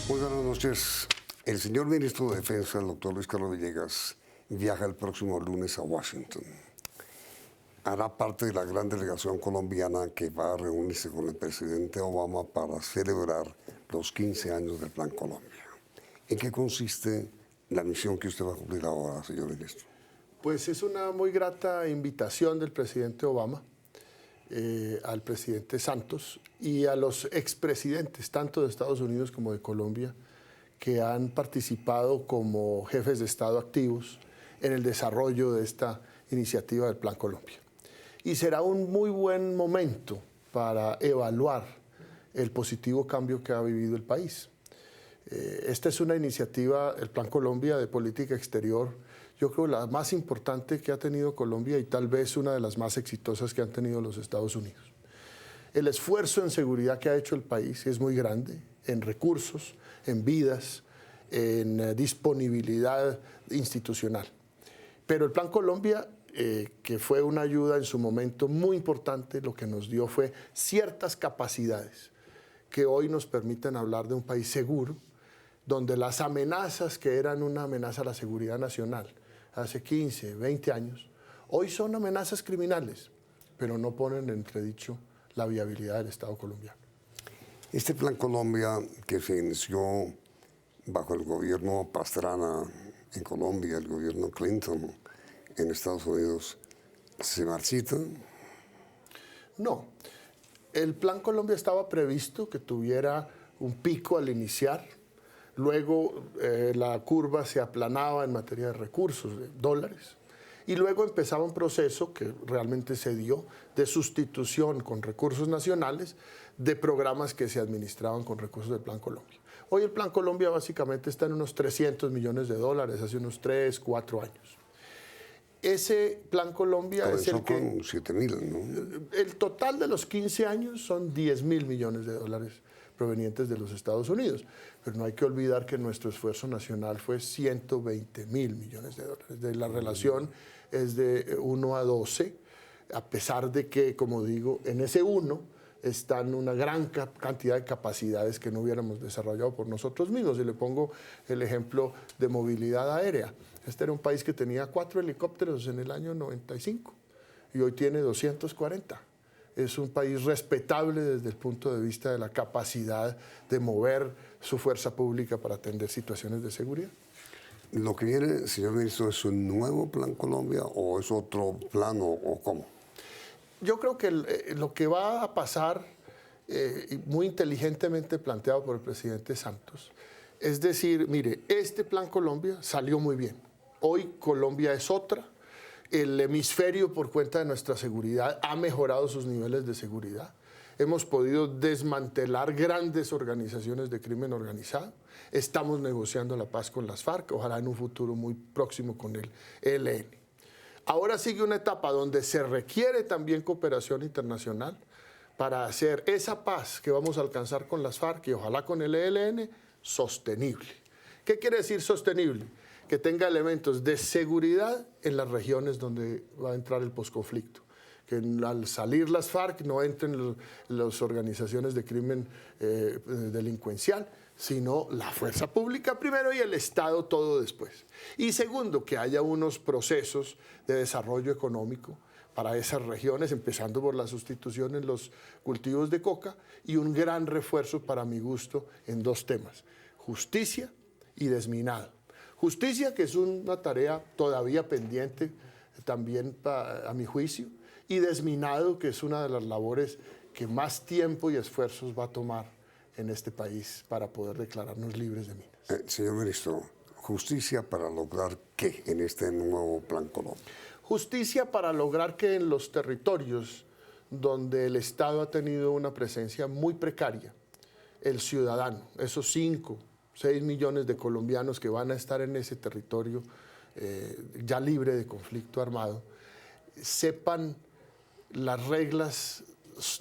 Muy buenas noches. El señor ministro de Defensa, el doctor Luis Carlos Villegas, viaja el próximo lunes a Washington. Hará parte de la gran delegación colombiana que va a reunirse con el presidente Obama para celebrar los 15 años del Plan Colombia. ¿En qué consiste la misión que usted va a cumplir ahora, señor ministro? Pues es una muy grata invitación del presidente Obama al presidente Santos y a los expresidentes, tanto de Estados Unidos como de Colombia, que han participado como jefes de Estado activos en el desarrollo de esta iniciativa del Plan Colombia. Y será un muy buen momento para evaluar el positivo cambio que ha vivido el país. Esta es una iniciativa, el Plan Colombia de política exterior, yo creo la más importante que ha tenido Colombia y tal vez una de las más exitosas que han tenido los Estados Unidos. El esfuerzo en seguridad que ha hecho el país es muy grande, en recursos, en vidas, en disponibilidad institucional. Pero el Plan Colombia, que fue una ayuda en su momento muy importante, lo que nos dio fue ciertas capacidades que hoy nos permiten hablar de un país seguro, donde las amenazas que eran una amenaza a la seguridad nacional hace 15, 20 años, hoy son amenazas criminales, pero no ponen en entredicho la viabilidad del Estado colombiano. Este Plan Colombia, que se inició bajo el gobierno Pastrana en Colombia, el gobierno Clinton en Estados Unidos, ¿se marchita? No. El Plan Colombia estaba previsto que tuviera un pico al iniciar, luego la curva se aplanaba en materia de recursos, de dólares, y luego empezaba un proceso que realmente se dio de sustitución con recursos nacionales de programas que se administraban con recursos del Plan Colombia. Hoy el Plan Colombia básicamente está en unos 300 millones de dólares, hace unos 3, 4 años. Ese Plan Colombia comenzó es el que... con 7.000, ¿no? El total de los 15 años son 10.000 millones de dólares provenientes de los Estados Unidos. Pero no hay que olvidar que nuestro esfuerzo nacional fue 120.000 millones de dólares. La relación es de 1 a 12, a pesar de que, como digo, en ese 1 están una gran cantidad de capacidades que no hubiéramos desarrollado por nosotros mismos. Y le pongo el ejemplo de movilidad aérea. Este era un país que tenía 4 helicópteros en el año 95 y hoy tiene 240. Es un país respetable desde el punto de vista de la capacidad de mover su fuerza pública para atender situaciones de seguridad. ¿Lo que viene, señor ministro, es un nuevo Plan Colombia o es otro plan o cómo? Yo creo que lo que va a pasar, muy inteligentemente planteado por el presidente Santos, es decir, mire, este Plan Colombia salió muy bien. Hoy Colombia es otra. El hemisferio, por cuenta de nuestra seguridad, ha mejorado sus niveles de seguridad. Hemos podido desmantelar grandes organizaciones de crimen organizado. Estamos negociando la paz con las FARC, ojalá en un futuro muy próximo con el ELN. Ahora sigue una etapa donde se requiere también cooperación internacional para hacer esa paz que vamos a alcanzar con las FARC y ojalá con el ELN sostenible. ¿Qué quiere decir sostenible? Que tenga elementos de seguridad en las regiones donde va a entrar el posconflicto. Que al salir las FARC no entren las organizaciones de crimen delincuencial, sino la fuerza pública primero y el Estado todo después. Y segundo, que haya unos procesos de desarrollo económico para esas regiones, empezando por la sustitución en los cultivos de coca y un gran refuerzo para mi gusto en 2 temas, justicia y desminado. Justicia, que es una tarea todavía pendiente también a mi juicio, y desminado, que es una de las labores que más tiempo y esfuerzos va a tomar en este país para poder declararnos libres de minas. Señor ministro, ¿justicia para lograr qué en este nuevo Plan Colombia? Justicia para lograr que en los territorios donde el Estado ha tenido una presencia muy precaria, el ciudadano, esos 6 millones de colombianos que van a estar en ese territorio ya libre de conflicto armado, sepan las reglas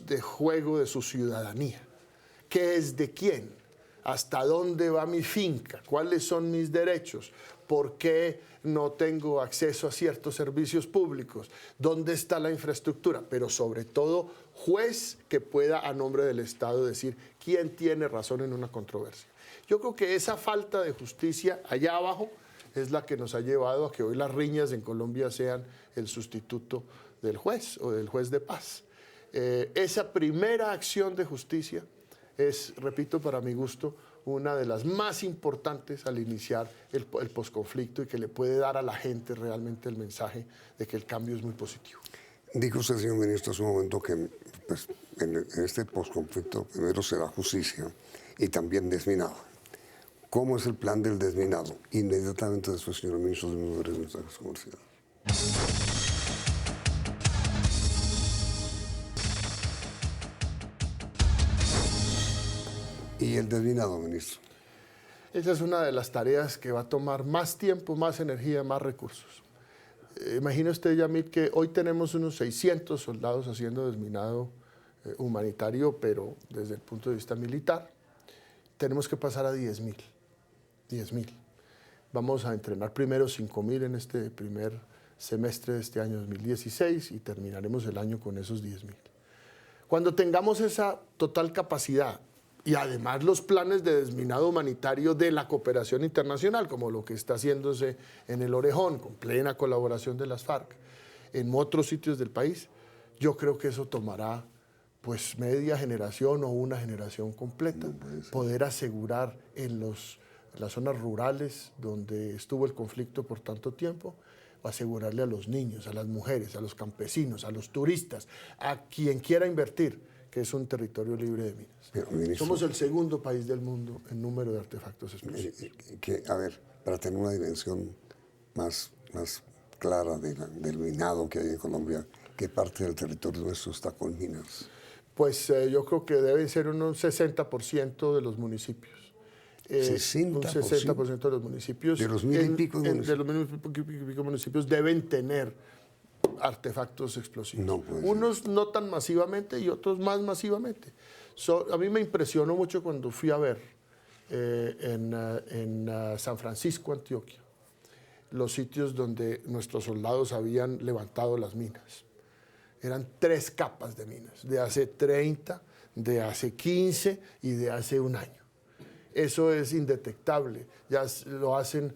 de juego de su ciudadanía. ¿Qué es de quién? ¿Hasta dónde va mi finca? ¿Cuáles son mis derechos? ¿Por qué no tengo acceso a ciertos servicios públicos? ¿Dónde está la infraestructura? Pero sobre todo, juez que pueda a nombre del Estado decir quién tiene razón en una controversia. Yo creo que esa falta de justicia allá abajo es la que nos ha llevado a que hoy las riñas en Colombia sean el sustituto del juez o del juez de paz. Esa primera acción de justicia es, repito, para mi gusto, una de las más importantes al iniciar el posconflicto y que le puede dar a la gente realmente el mensaje de que el cambio es muy positivo. Dijo usted, señor ministro, hace un momento que pues, en este posconflicto primero será justicia y también desminado. ¿Cómo es el plan del desminado? Inmediatamente después, señor ministro, de unos mensajes comerciales. ¿Y el desminado, ministro? Esa es una de las tareas que va a tomar más tiempo, más energía, más recursos. Imagine usted, Yamit, que hoy tenemos unos 600 soldados haciendo desminado humanitario, pero desde el punto de vista militar, tenemos que pasar a 10.000. 10.000. Vamos a entrenar primero 5.000 en este primer semestre de este año 2016 y terminaremos el año con esos 10.000. Cuando tengamos esa total capacidad y además los planes de desminado humanitario de la cooperación internacional, como lo que está haciéndose en el Orejón, con plena colaboración de las FARC, en otros sitios del país, yo creo que eso tomará pues media generación o una generación completa, poder asegurar en las zonas rurales donde estuvo el conflicto por tanto tiempo, asegurarle a los niños, a las mujeres, a los campesinos, a los turistas, a quien quiera invertir, que es un territorio libre de minas. Pero, ministro, somos el segundo país del mundo en número de artefactos explosivos. A ver, para tener una dimensión más clara del minado que hay en Colombia, ¿qué parte del territorio nuestro está con minas? Pues yo creo que debe ser un 60% de los municipios. 60%. Un 60% de los municipios. De los mil y pico municipios. De los mil y pico municipios deben tener artefactos explosivos. No puede ser. Unos no tan masivamente y otros más masivamente. A mí me impresionó mucho cuando fui a ver en San Francisco, Antioquia, los sitios donde nuestros soldados habían levantado las minas. Eran 3 capas de minas, de hace 30, de hace 15 y de hace un año. Eso es indetectable, ya lo hacen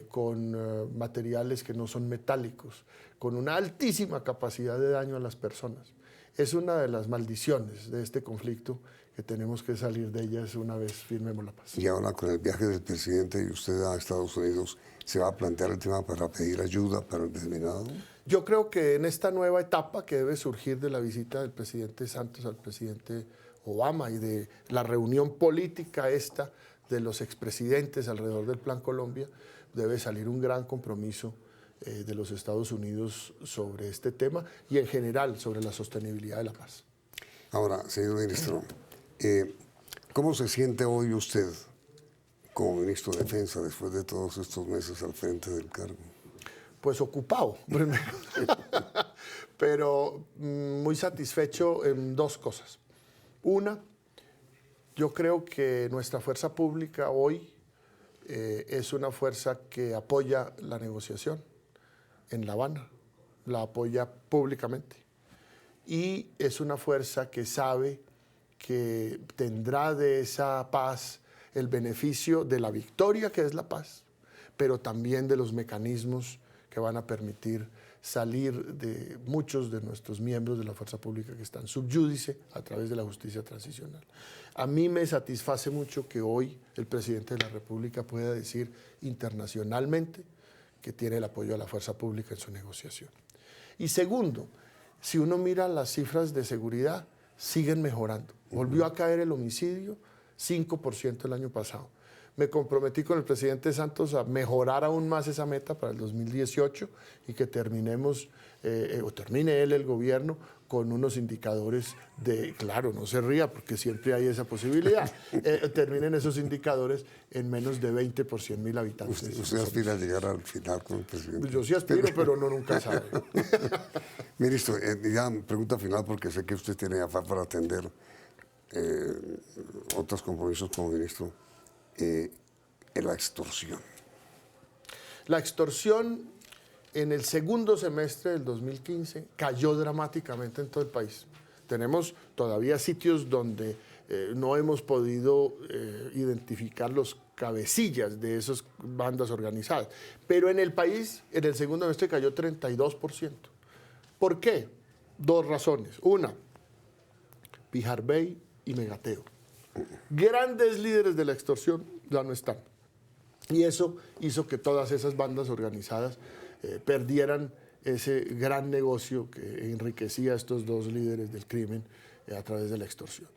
con materiales que no son metálicos, con una altísima capacidad de daño a las personas. Es una de las maldiciones de este conflicto que tenemos que salir de ellas una vez firmemos la paz. Y ahora con el viaje del presidente y usted a Estados Unidos, ¿se va a plantear el tema para pedir ayuda para el desminado? Yo creo que en esta nueva etapa que debe surgir de la visita del presidente Santos al presidente Obama y de la reunión política esta de los expresidentes alrededor del Plan Colombia, debe salir un gran compromiso de los Estados Unidos sobre este tema y en general sobre la sostenibilidad de la paz. Ahora, señor ministro, ¿cómo se siente hoy usted como ministro de Defensa después de todos estos meses al frente del cargo? Pues ocupado, primero, pero muy satisfecho en 2 cosas. Una, yo creo que nuestra fuerza pública hoy es una fuerza que apoya la negociación en La Habana, la apoya públicamente. Y es una fuerza que sabe que tendrá de esa paz el beneficio de la victoria que es la paz, pero también de los mecanismos que van a permitir salir de muchos de nuestros miembros de la fuerza pública que están subyúdice a través de la justicia transicional. A mí me satisface mucho que hoy el presidente de la República pueda decir internacionalmente que tiene el apoyo de la fuerza pública en su negociación. Y segundo, si uno mira las cifras de seguridad, siguen mejorando. Volvió a caer el homicidio 5% el año pasado. Me comprometí con el presidente Santos a mejorar aún más esa meta para el 2018 y que terminemos, o termine él el gobierno, con unos indicadores de, claro, no se ría porque siempre hay esa posibilidad, terminen esos indicadores en menos de 20 por 100.000 habitantes. ¿Usted aspira a llegar al final con el presidente? Yo sí aspiro, pero uno nunca sabe. Ministro, ya pregunta final porque sé que usted tiene afán para atender otros compromisos como ministro. La extorsión. La extorsión en el segundo semestre del 2015 cayó dramáticamente en todo el país. Tenemos todavía sitios donde no hemos podido identificar los cabecillas de esas bandas organizadas. Pero en el país, en el segundo semestre cayó 32%. ¿Por qué? Dos razones. Una, Pijarbey y Megateo. Grandes líderes de la extorsión ya no están. Y eso hizo que todas esas bandas organizadas perdieran ese gran negocio que enriquecía a estos dos líderes del crimen a través de la extorsión.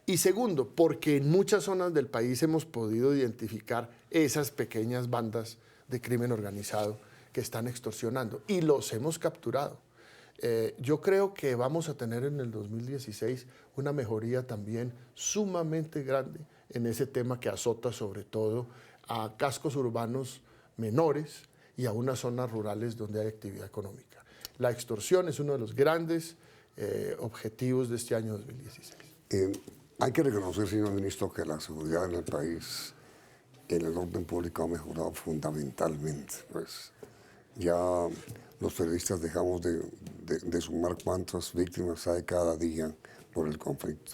Y segundo, porque en muchas zonas del país hemos podido identificar esas pequeñas bandas de crimen organizado que están extorsionando y los hemos capturado. Yo creo que vamos a tener en el 2016 una mejoría también sumamente grande en ese tema que azota sobre todo a cascos urbanos menores y a unas zonas rurales donde hay actividad económica. La extorsión es uno de los grandes objetivos de este año 2016. Hay que reconocer, señor ministro, que la seguridad en el país, en el orden público, ha mejorado fundamentalmente. Pues ya los periodistas dejamos de sumar cuántas víctimas hay cada día por el conflicto.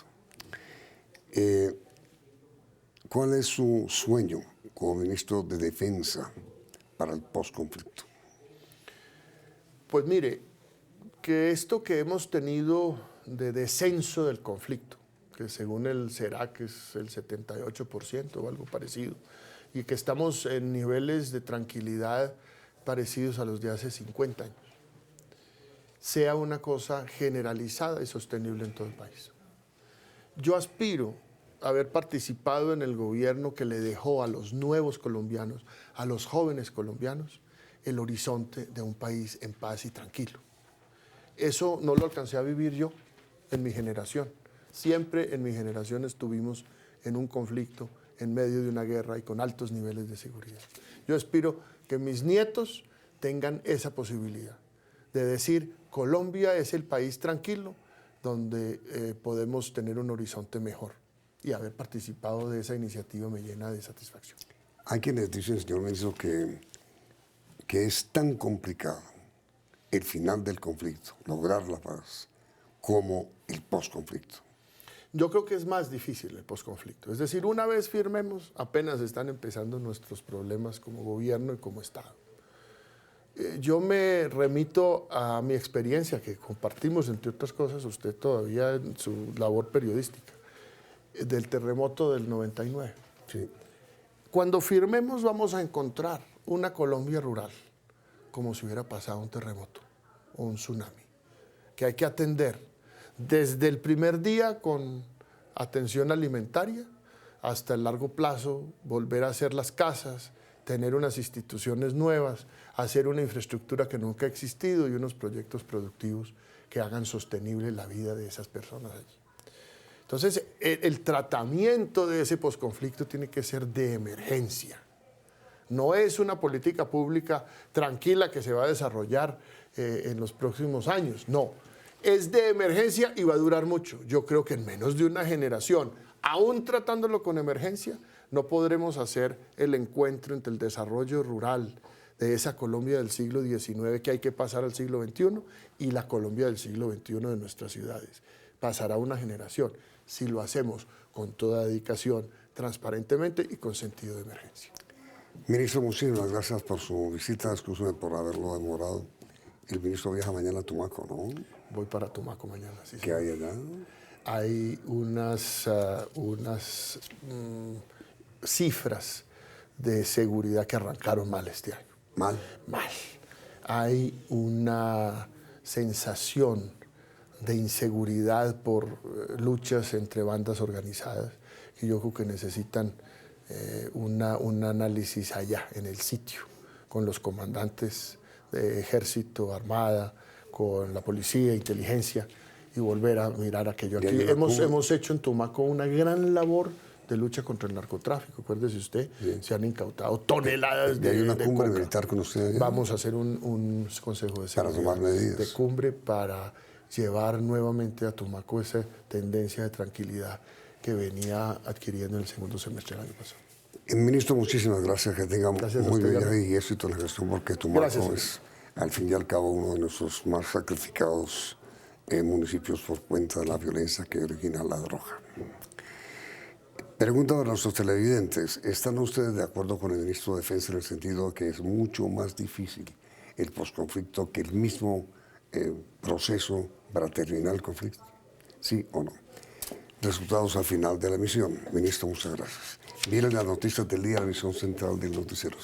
¿Cuál es su sueño como ministro de Defensa para el postconflicto? Pues mire, que esto que hemos tenido de descenso del conflicto, que según el CERAC es el 78% o algo parecido, y que estamos en niveles de tranquilidad parecidos a los de hace 50 años, sea una cosa generalizada y sostenible en todo el país. Yo aspiro a haber participado en el gobierno que le dejó a los nuevos colombianos, a los jóvenes colombianos, el horizonte de un país en paz y tranquilo. Eso no lo alcancé a vivir yo en mi generación. Siempre en mi generación estuvimos en un conflicto, en medio de una guerra y con altos niveles de seguridad. Yo aspiro que mis nietos tengan esa posibilidad de decir, Colombia es el país tranquilo donde podemos tener un horizonte mejor. Y haber participado de esa iniciativa me llena de satisfacción. Hay quienes dicen, señor ministro, que es tan complicado el final del conflicto, lograr la paz, como el postconflicto. Yo creo que es más difícil el posconflicto. Es decir, una vez firmemos, apenas están empezando nuestros problemas como gobierno y como Estado. Yo me remito a mi experiencia, que compartimos, entre otras cosas, usted todavía en su labor periodística, del terremoto del 99. Sí. Cuando firmemos vamos a encontrar una Colombia rural, como si hubiera pasado un terremoto o un tsunami, que hay que atender desde el primer día con atención alimentaria hasta el largo plazo, volver a hacer las casas, tener unas instituciones nuevas, hacer una infraestructura que nunca ha existido y unos proyectos productivos que hagan sostenible la vida de esas personas allí. Entonces, el tratamiento de ese posconflicto tiene que ser de emergencia. No es una política pública tranquila que se va a desarrollar en los próximos años, no. Es de emergencia y va a durar mucho. Yo creo que en menos de una generación, aún tratándolo con emergencia, no podremos hacer el encuentro entre el desarrollo rural de esa Colombia del siglo XIX que hay que pasar al siglo XXI y la Colombia del siglo XXI de nuestras ciudades. Pasará una generación si lo hacemos con toda dedicación, transparentemente y con sentido de emergencia. Ministro, muchísimas gracias por su visita, excúseme por haberlo demorado. El ministro viaja mañana a Tumaco, ¿no? Voy para Tumaco mañana, sí. ¿Qué hay allá? Hay unas cifras de seguridad que arrancaron mal este año. ¿Mal? Mal. Hay una sensación de inseguridad por luchas entre bandas organizadas que yo creo que necesitan un análisis allá, en el sitio, con los comandantes de ejército, armada, con la policía, inteligencia, y volver a mirar aquello. Aquí hemos hecho en Tumaco una gran labor de lucha contra el narcotráfico. Acuérdese usted, sí. Se han incautado toneladas de hay una cumbre coca. Militar con usted allá. Vamos a hacer un consejo de para tomar medidas de cumbre para llevar nuevamente a Tumaco esa tendencia de tranquilidad que venía adquiriendo en el segundo semestre del año pasado. Ministro, muchísimas gracias. Que tenga Gracias a muy usted, bella Gabriel. y éxito en la gestión, porque Gracias, Tumaco señor. es, al fin y al cabo, uno de nuestros más sacrificados municipios por cuenta de la violencia que origina la droga. Pregunta a nuestros televidentes, ¿están ustedes de acuerdo con el ministro de Defensa en el sentido de que es mucho más difícil el posconflicto que el mismo proceso para terminar el conflicto? ¿Sí o no? Resultados al final de la emisión. Ministro, muchas gracias. Miren las noticias del día, la emisión central del Noticiero.